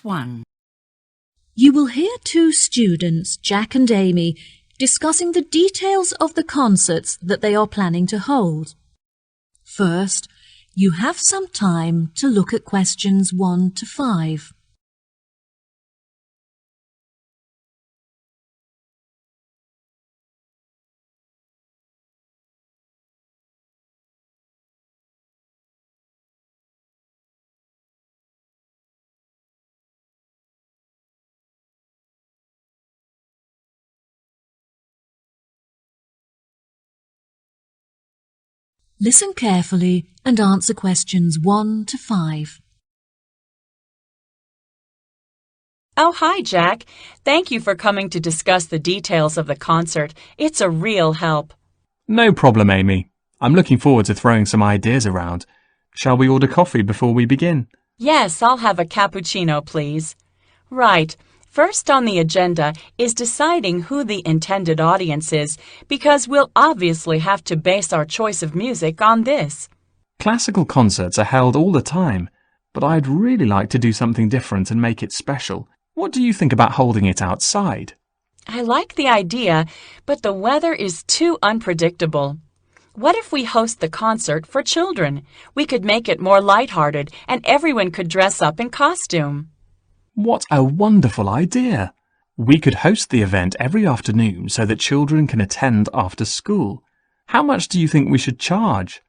1. You will hear two students, Jack and Amy, discussing the details of the concerts that they are planning to hold. First, you have some time to look at questions 1 to 5. Listen carefully and answer questions 1 to 5. Oh, hi, Jack. Thank you for coming to discuss the details of the concert. It's a real help. No problem, Amy. I'm looking forward to throwing some ideas around. Shall we order coffee before we begin? Yes, I'll have a cappuccino, please. Right. First on the agenda is deciding who the intended audience is, because we'll obviously have to base our choice of music on this. Classical concerts are held all the time, but I'd really like to do something different and make it special. What do you think about holding it outside? I like the idea, but the weather is too unpredictable. What if we host the concert for children? We could make it more lighthearted and everyone could dress up in costume. What a wonderful idea! We could host the event every afternoon so that children can attend after school. How much do you think we should charge?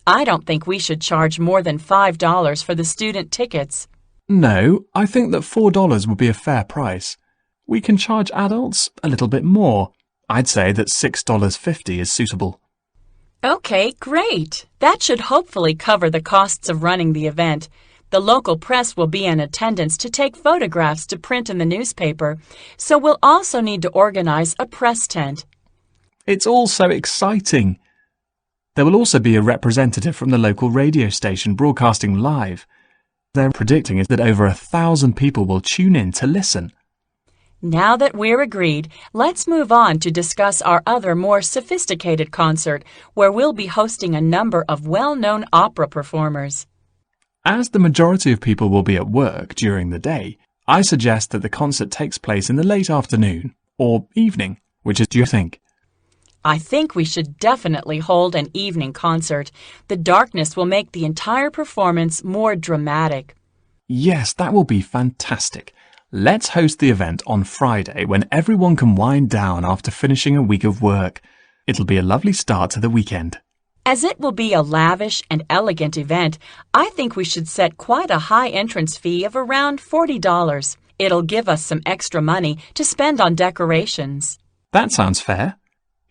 I don't think we should charge more than $5 for the student tickets. No, I think that $4 would be a fair price. We can charge adults a little bit more. I'd say that $6.50 is suitable. Okay, great. That should hopefully cover the costs of running the event. The local press will be in attendance to take photographs to print in the newspaper, so we'll also need to organize a press tent. It's all so exciting. There will also be a representative from the local radio station broadcasting live. They're predicting is that over 1,000 people will tune in to listen. Now that we're agreed, let's move on to discuss our other more sophisticated concert, where we'll be hosting a number of well-known opera performers. As the majority of people will be at work during the day, I suggest that the concert takes place in the late afternoon or evening. Which do you think? I think we should definitely hold an evening concert. The darkness will make the entire performance more dramatic. Yes, that will be fantastic. Let's host the event on Friday when everyone can wind down after finishing a week of work. It'll be a lovely start to the weekend. As it will be a lavish and elegant event, I think we should set quite a high entrance fee of around $40. It'll give us some extra money to spend on decorations. That sounds fair.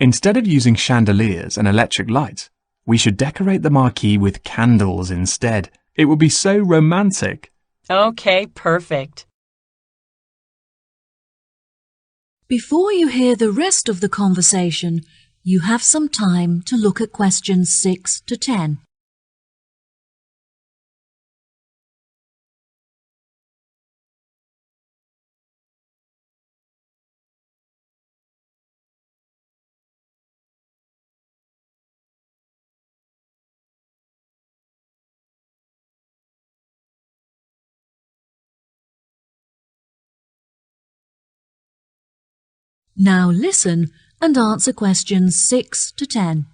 Instead of using chandeliers and electric lights, we should decorate the marquee with candles instead. It would be so romantic. Okay, perfect. Before you hear the rest of the conversation, you have some time to look at questions 6 to 10. Now listen and answer questions 6 to 10.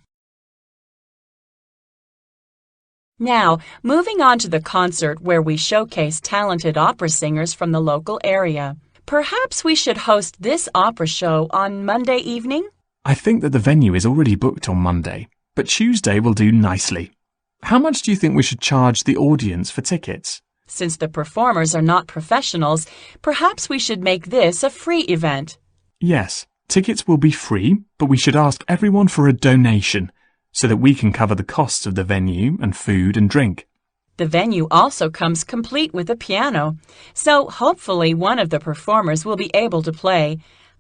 Now, moving on to the concert where we showcase talented opera singers from the local area. Perhaps we should host this opera show on Monday evening? I think that the venue is already booked on Monday, but Tuesday will do nicely. How much do you think we should charge the audience for tickets? Since the performers are not professionals, perhaps we should make this a free event. Yes, tickets will be free, but we should ask everyone for a donation so that we can cover the costs of the venue and food and drink. The venue also comes complete with a piano, so hopefully one of the performers will be able to play.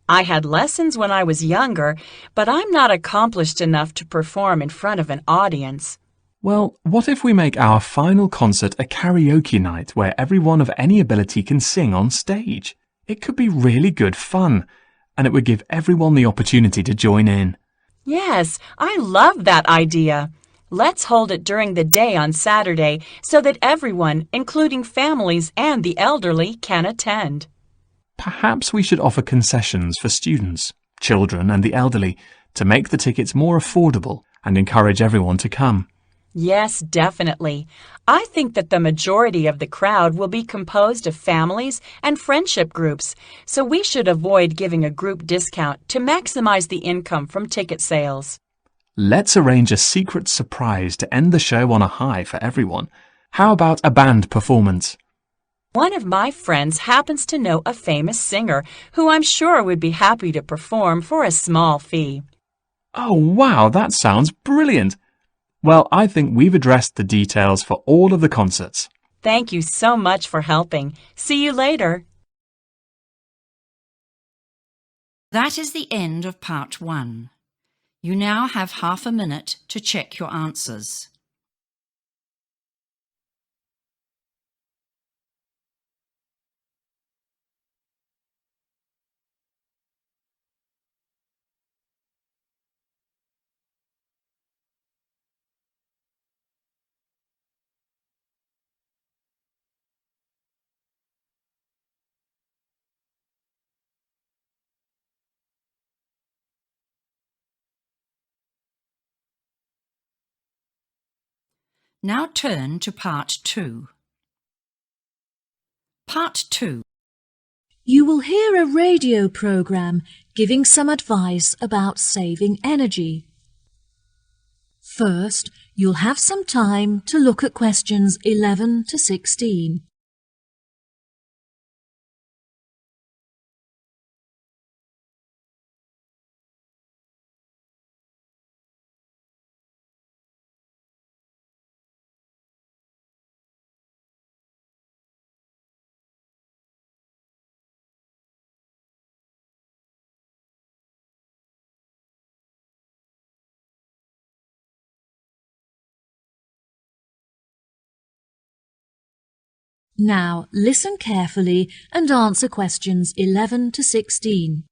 I had lessons when I was younger, but I'm not accomplished enough to perform in front of an audience. Well, what if we make our final concert a karaoke night where everyone of any ability can sing on stage? It could be really good fun, and it would give everyone the opportunity to join in. Yes, I love that idea. Let's hold it during the day on Saturday so that everyone, including families and the elderly, can attend. Perhaps we should offer concessions for students, children and the elderly to make the tickets more affordable and encourage everyone to come. Yes, definitely. I think that the majority of the crowd will be composed of families and friendship groups, so we should avoid giving a group discount to maximize the income from ticket sales. Let's arrange a secret surprise to end the show on a high for everyone. How about a band performance? One of my friends happens to know a famous singer who I'm sure would be happy to perform for a small fee. Oh, wow, that sounds brilliant! Well, I think we've addressed the details for all of the concerts. Thank you so much for helping. See you later. That is the end of part 1. You now have half a minute to check your answers. Now turn to part 2. Part 2. You will hear a radio program giving some advice about saving energy. First, you'll have some time to look at questions 11 to 16. Now listen carefully and answer questions 11 to 16.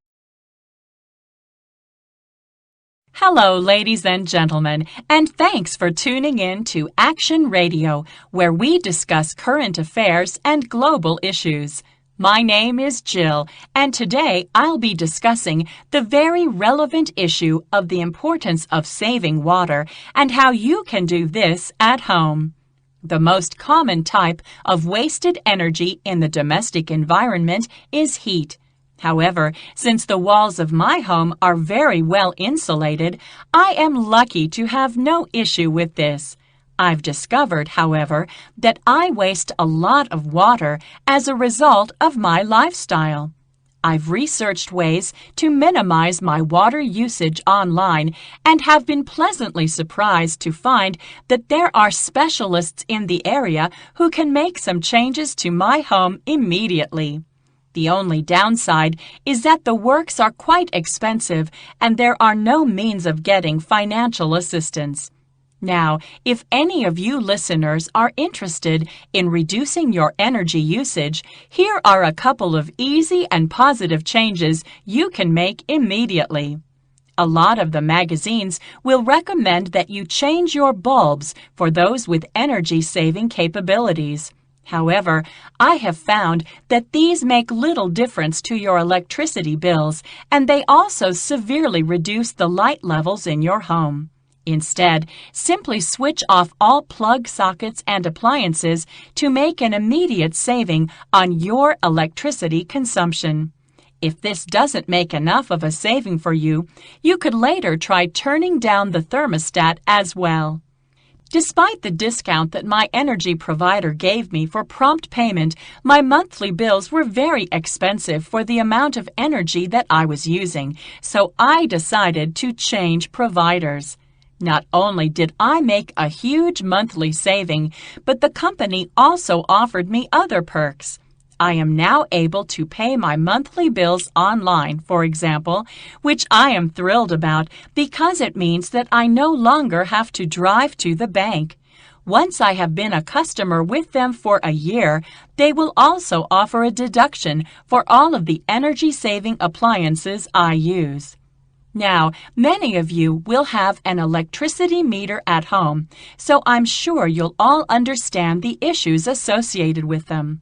Hello, ladies and gentlemen, and thanks for tuning in to Action Radio, where we discuss current affairs and global issues. My name is Jill, and today I'll be discussing the very relevant issue of the importance of saving water and how you can do this at home. The most common type of wasted energy in the domestic environment is heat. However, since the walls of my home are very well insulated, I am lucky to have no issue with this. I've discovered, however, that I waste a lot of water as a result of my lifestyle. I've researched ways to minimize my water usage online and have been pleasantly surprised to find that there are specialists in the area who can make some changes to my home immediately. The only downside is that the works are quite expensive and there are no means of getting financial assistance. Now, if any of you listeners are interested in reducing your energy usage, here are a couple of easy and positive changes you can make immediately. A lot of the magazines will recommend that you change your bulbs for those with energy-saving capabilities. However, I have found that these make little difference to your electricity bills, and they also severely reduce the light levels in your home. Instead, simply switch off all plug sockets and appliances to make an immediate saving on your electricity consumption. If this doesn't make enough of a saving for you, you could later try turning down the thermostat as well. Despite the discount that my energy provider gave me for prompt payment, my monthly bills were very expensive for the amount of energy that I was using, so I decided to change providers. Not only did I make a huge monthly saving, but the company also offered me other perks. I am now able to pay my monthly bills online, for example, which I am thrilled about because it means that I no longer have to drive to the bank. Once I have been a customer with them for a year, they will also offer a deduction for all of the energy-saving appliances I use. Now, many of you will have an electricity meter at home, so I'm sure you'll all understand the issues associated with them.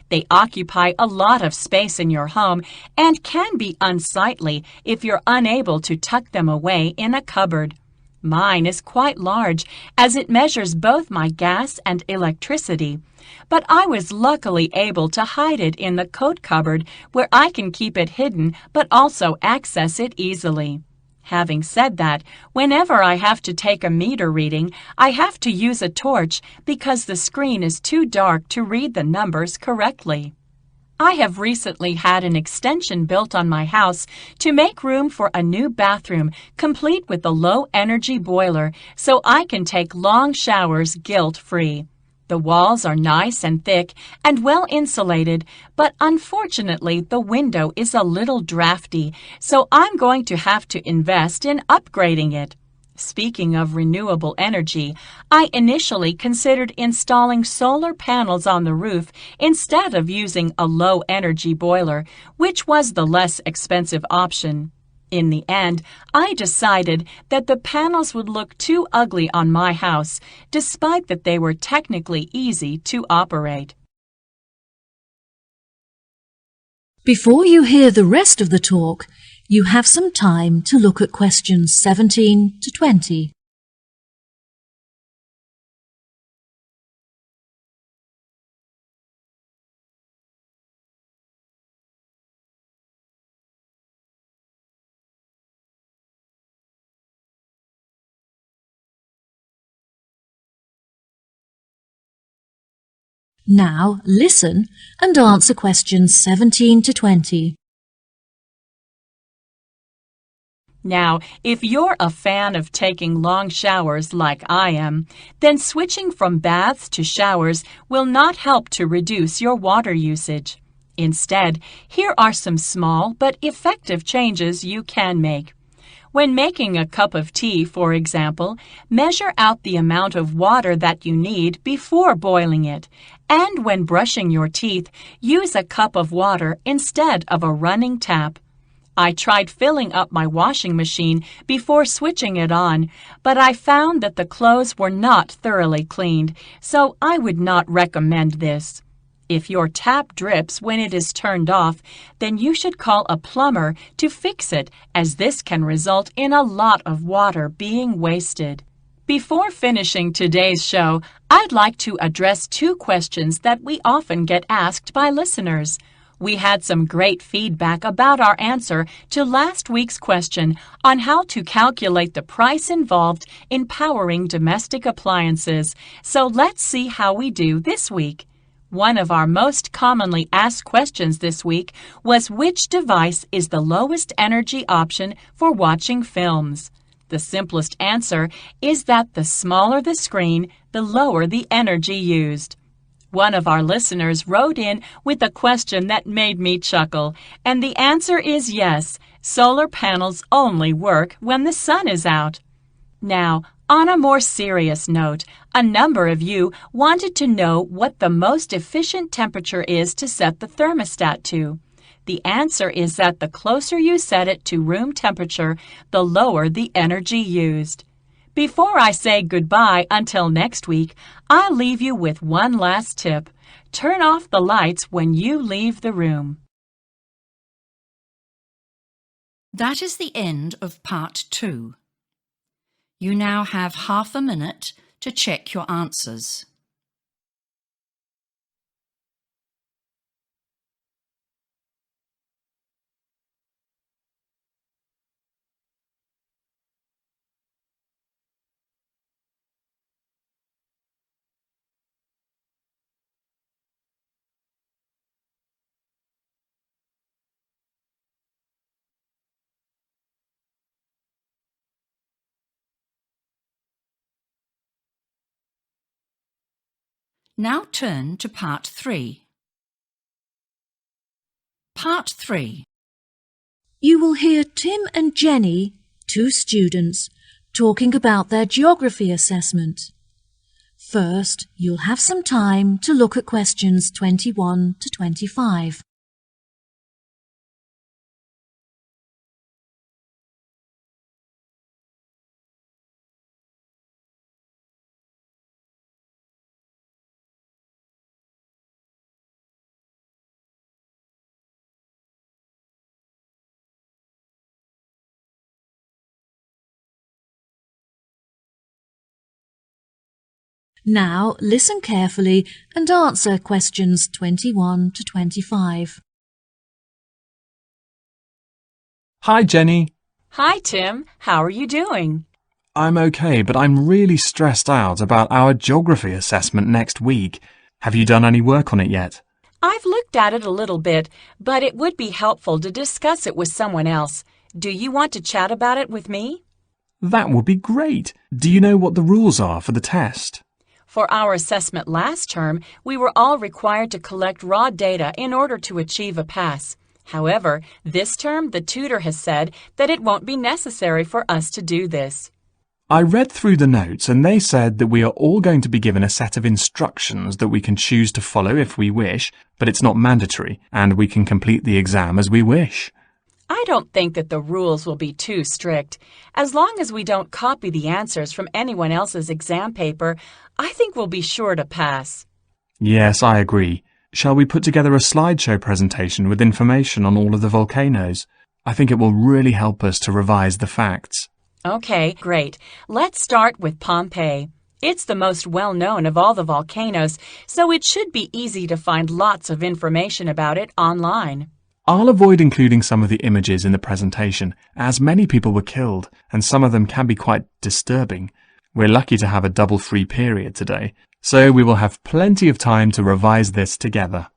They occupy a lot of space in your home and can be unsightly if you're unable to tuck them away in a cupboard. Mine is quite large, as it measures both my gas and electricity, but I was luckily able to hide it in the coat cupboard where I can keep it hidden but also access it easily. Having said that, whenever I have to take a meter reading, I have to use a torch because the screen is too dark to read the numbers correctly. I have recently had an extension built on my house to make room for a new bathroom complete with a low-energy boiler so I can take long showers guilt-free. The walls are nice and thick and well insulated, but unfortunately the window is a little drafty, so I'm going to have to invest in upgrading it. Speaking of renewable energy, I initially considered installing solar panels on the roof instead of using a low-energy boiler, which was the less expensive option. In the end, I decided that the panels would look too ugly on my house, despite that they were technically easy to operate. Before you hear the rest of the talk, you have some time to look at questions 17 to 20. Now listen and answer questions 17 to 20. Now, if you're a fan of taking long showers like I am, then switching from baths to showers will not help to reduce your water usage. Instead, here are some small but effective changes you can make. When making a cup of tea, for example, measure out the amount of water that you need before boiling it. And when brushing your teeth, use a cup of water instead of a running tap. I tried filling up my washing machine before switching it on, but I found that the clothes were not thoroughly cleaned, so I would not recommend this. If your tap drips when it is turned off, then you should call a plumber to fix it, as this can result in a lot of water being wasted. Before finishing today's show, I'd like to address two questions that we often get asked by listeners. We had some great feedback about our answer to last week's question on how to calculate the price involved in powering domestic appliances, so let's see how we do this week. One of our most commonly asked questions this week was which device is the lowest energy option for watching films? The simplest answer is that the smaller the screen, the lower the energy used. One of our listeners wrote in with a question that made me chuckle, and the answer is yes, solar panels only work when the sun is out. Now, on a more serious note, a number of you wanted to know what the most efficient temperature is to set the thermostat to. The answer is that the closer you set it to room temperature, the lower the energy used. Before I say goodbye until next week, I'll leave you with one last tip. Turn off the lights when you leave the room. That is the end of part 2. You now have half a minute to check your answers. Now turn to part 3. Part 3. You will hear Tim and Jenny, two students, talking about their geography assessment. First, you'll have some time to look at questions 21 to 25. Now listen carefully and answer questions 21 to 25. Hi, Jenny. Hi, Tim. How are you doing? I'm okay, but I'm really stressed out about our geography assessment next week. Have you done any work on it yet? I've looked at it a little bit, but it would be helpful to discuss it with someone else. Do you want to chat about it with me? That would be great. Do you know what the rules are for the test? For our assessment last term, we were all required to collect raw data in order to achieve a pass. However, this term the tutor has said that it won't be necessary for us to do this. I read through the notes and they said that we are all going to be given a set of instructions that we can choose to follow if we wish, but it's not mandatory, and we can complete the exam as we wish. I don't think that the rules will be too strict. As long as we don't copy the answers from anyone else's exam paper, I think we'll be sure to pass. Yes, I agree. Shall we put together a slideshow presentation with information on all of the volcanoes? I think it will really help us to revise the facts. Okay, great. Let's start with Pompeii. It's the most well-known of all the volcanoes, so it should be easy to find lots of information about it online. I'll avoid including some of the images in the presentation, as many people were killed, and some of them can be quite disturbing. We're lucky to have a double free period today, so we will have plenty of time to revise this together.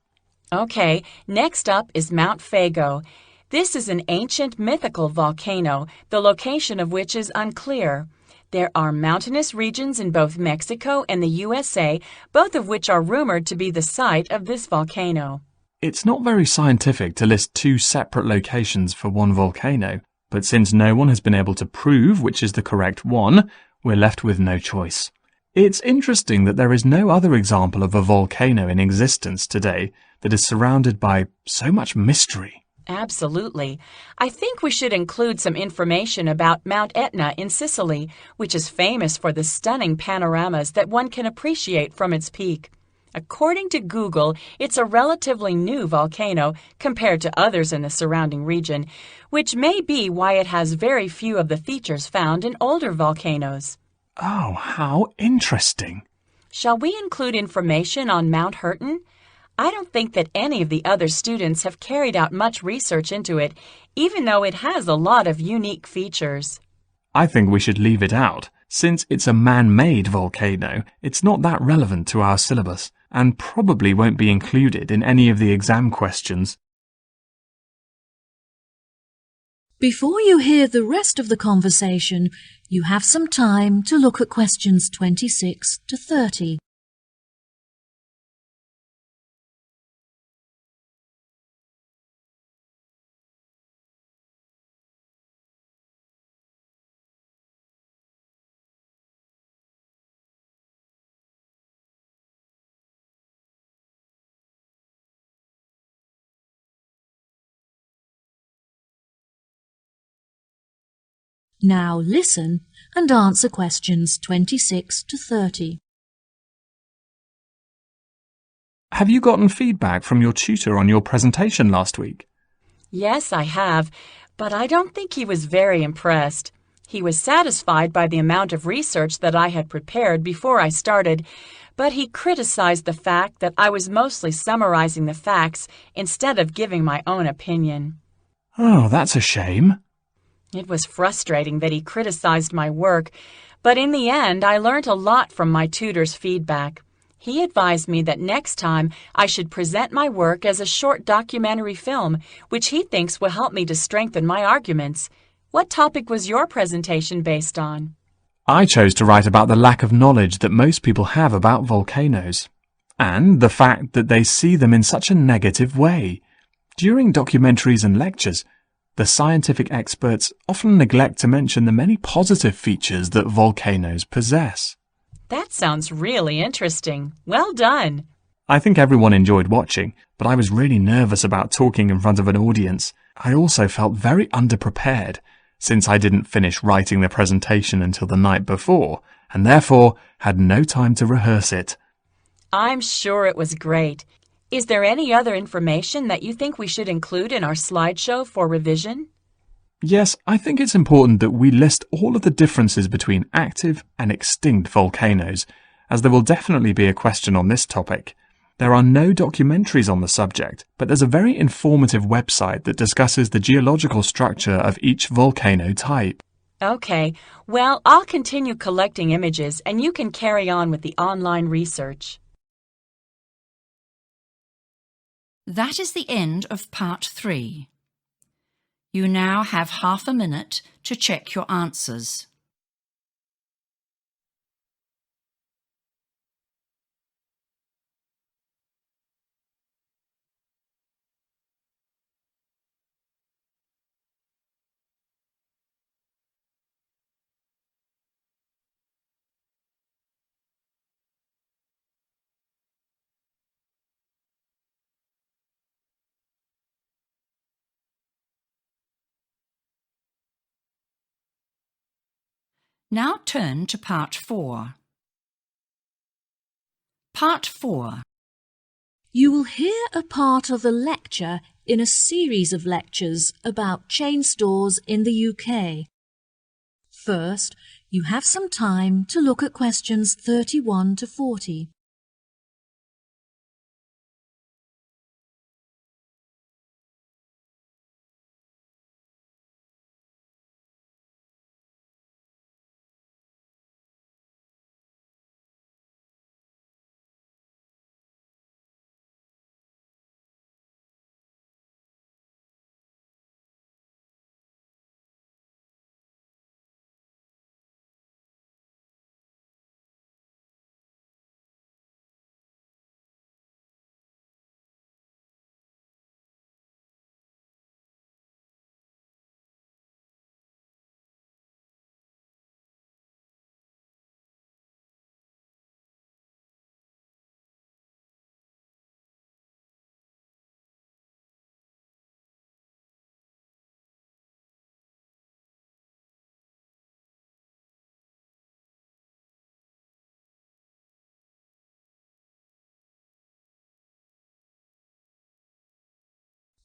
Okay, next up is Mount Fago. This is an ancient mythical volcano, the location of which is unclear. There are mountainous regions in both Mexico and the USA, both of which are rumored to be the site of this volcano. It's not very scientific to list two separate locations for one volcano, but since no one has been able to prove which is the correct one, we're left with no choice. It's interesting that there is no other example of a volcano in existence today that is surrounded by so much mystery. Absolutely. I think we should include some information about Mount Etna in Sicily, which is famous for the stunning panoramas that one can appreciate from its peak. According to Google, it's a relatively new volcano compared to others in the surrounding region, which may be why it has very few of the features found in older volcanoes. Oh, how interesting. Shall we include information on Mount Hurton? I don't think that any of the other students have carried out much research into it, even though it has a lot of unique features. I think we should leave it out. Since it's a man-made volcano, it's not that relevant to our syllabus, and probably won't be included in any of the exam questions. Before you hear the rest of the conversation, you have some time to look at questions 26 to 30. Now listen and answer questions 26 to 30. Have you gotten feedback from your tutor on your presentation last week? Yes, I have, but I don't think he was very impressed. He was satisfied by the amount of research that I had prepared before I started, but he criticized the fact that I was mostly summarizing the facts instead of giving my own opinion. Oh, that's a shame. It was frustrating that he criticized my work, but in the end I learned a lot from my tutor's feedback. He advised me that next time I should present my work as a short documentary film, which he thinks will help me to strengthen my arguments. What topic was your presentation based on? I chose to write about the lack of knowledge that most people have about volcanoes, and the fact that they see them in such a negative way. During documentaries and lectures, the scientific experts often neglect to mention the many positive features that volcanoes possess. That sounds really interesting. Well done. I think everyone enjoyed watching, but I was really nervous about talking in front of an audience. I also felt very underprepared, since I didn't finish writing the presentation until the night before, and therefore had no time to rehearse it. I'm sure it was great. Is there any other information that you think we should include in our slideshow for revision? Yes, I think it's important that we list all of the differences between active and extinct volcanoes, as there will definitely be a question on this topic. There are no documentaries on the subject, but there's a very informative website that discusses the geological structure of each volcano type. Okay, well, I'll continue collecting images and you can carry on with the online research. That is the end of part 3. You now have half a minute to check your answers. Now turn to part 4. Part 4. You will hear a part of a lecture in a series of lectures about chain stores in the UK. First, you have some time to look at questions 31 to 40.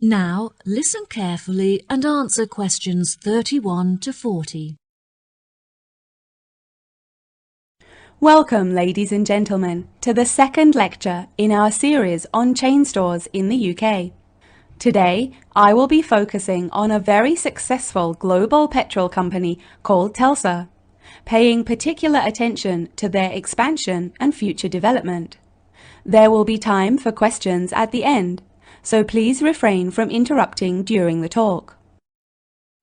Now, listen carefully and answer questions 31 to 40. Welcome, ladies and gentlemen, to the second lecture in our series on chain stores in the UK. Today, I will be focusing on a very successful global petrol company called Telsa, paying particular attention to their expansion and future development. There will be time for questions at the end, so please refrain from interrupting during the talk.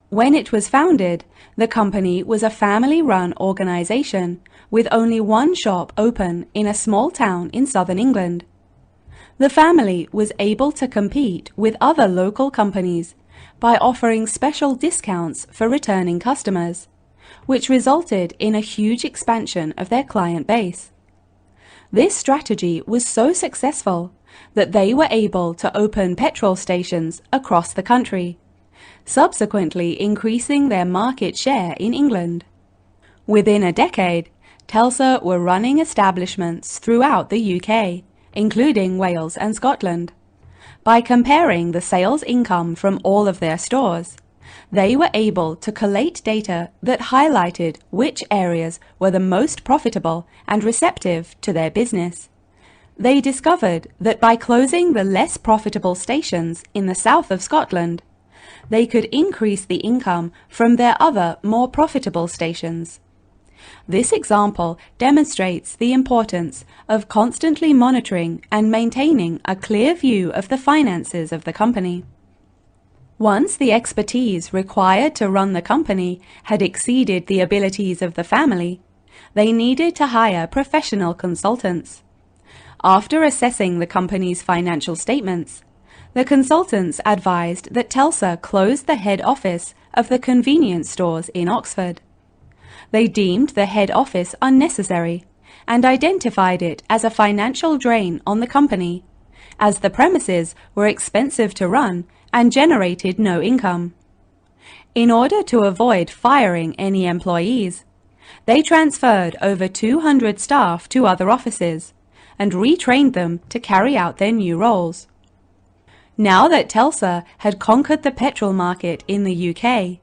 When it was founded, the company was a family-run organisation with only one shop open in a small town in southern England. The family was able to compete with other local companies by offering special discounts for returning customers, which resulted in a huge expansion of their client base. This strategy was so successful that they were able to open petrol stations across the country, subsequently increasing their market share in England. Within a decade, Telsa were running establishments throughout the UK, including Wales and Scotland. By comparing the sales income from all of their stores, they were able to collate data that highlighted which areas were the most profitable and receptive to their business. They discovered that by closing the less profitable stations in the south of Scotland, they could increase the income from their other more profitable stations. This example demonstrates the importance of constantly monitoring and maintaining a clear view of the finances of the company. Once the expertise required to run the company had exceeded the abilities of the family, they needed to hire professional consultants. After assessing the company's financial statements, the consultants advised that Telsa close the head office of the convenience stores in Oxford. They deemed the head office unnecessary and identified it as a financial drain on the company, as the premises were expensive to run and generated no income. In order to avoid firing any employees, they transferred over 200 staff to other offices and retrained them to carry out their new roles. Now that Telsa had conquered the petrol market in the UK,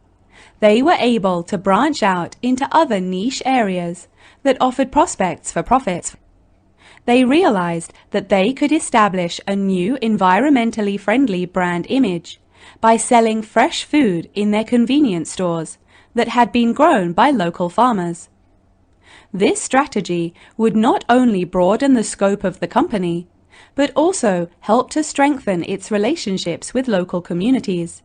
they were able to branch out into other niche areas that offered prospects for profit. They realized that they could establish a new environmentally friendly brand image by selling fresh food in their convenience stores that had been grown by local farmers. This strategy would not only broaden the scope of the company, but also help to strengthen its relationships with local communities.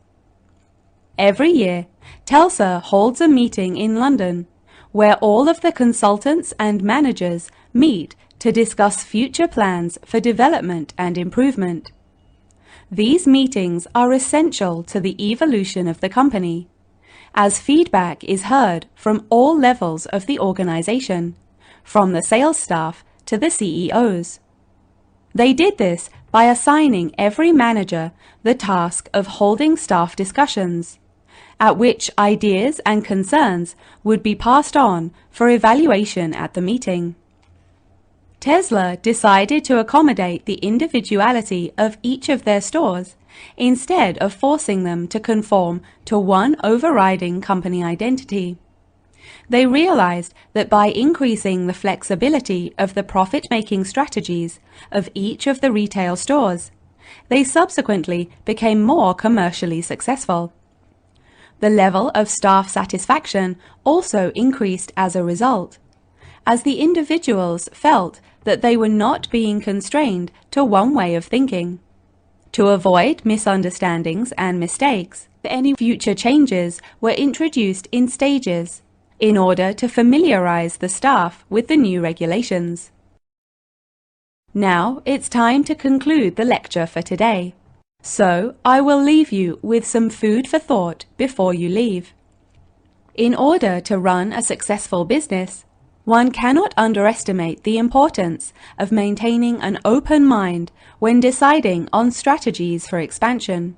Every year, TELSA holds a meeting in London where all of the consultants and managers meet to discuss future plans for development and improvement. These meetings are essential to the evolution of the company, as feedback is heard from all levels of the organization, from the sales staff to the CEOs. They did this by assigning every manager the task of holding staff discussions, at which ideas and concerns would be passed on for evaluation at the meeting. Tesla decided to accommodate the individuality of each of their stores instead of forcing them to conform to one overriding company identity. They realized that by increasing the flexibility of the profit-making strategies of each of the retail stores, they subsequently became more commercially successful. The level of staff satisfaction also increased as a result, as the individuals felt that they were not being constrained to one way of thinking. To avoid misunderstandings and mistakes, any future changes were introduced in stages in order to familiarize the staff with the new regulations. Now it's time to conclude the lecture for today. So I will leave you with some food for thought before you leave. In order to run a successful business, one cannot underestimate the importance of maintaining an open mind when deciding on strategies for expansion.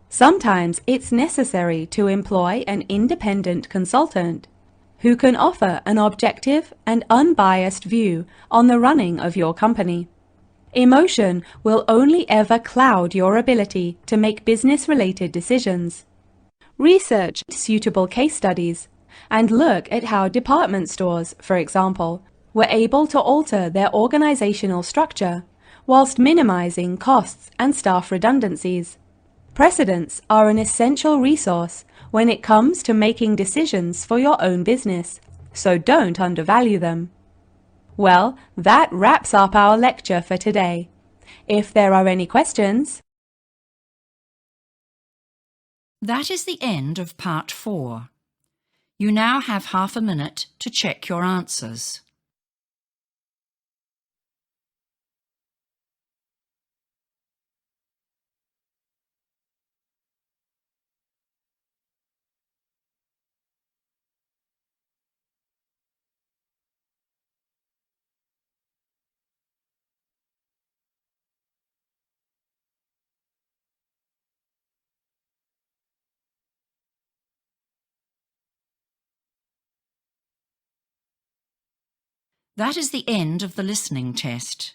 Sometimes it's necessary to employ an independent consultant who can offer an objective and unbiased view on the running of your company. Emotion will only ever cloud your ability to make business-related decisions. Research suitable case studies and look at how department stores, for example, were able to alter their organizational structure whilst minimizing costs and staff redundancies. Precedents are an essential resource when it comes to making decisions for your own business, so don't undervalue them. Well, that wraps up our lecture for today. If there are any questions, That is the end of part 4. You now have half a minute to check your answers. That is the end of the listening test.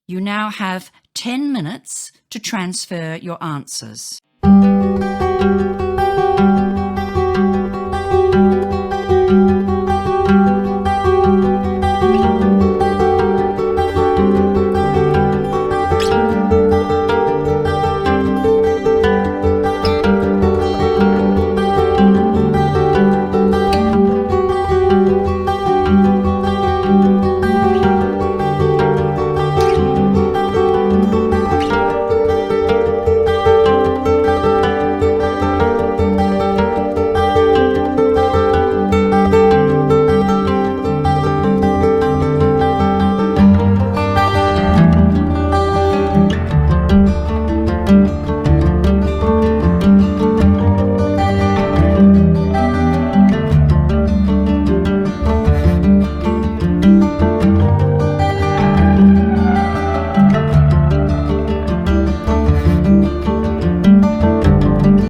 You now have 10 minutes to transfer your answers.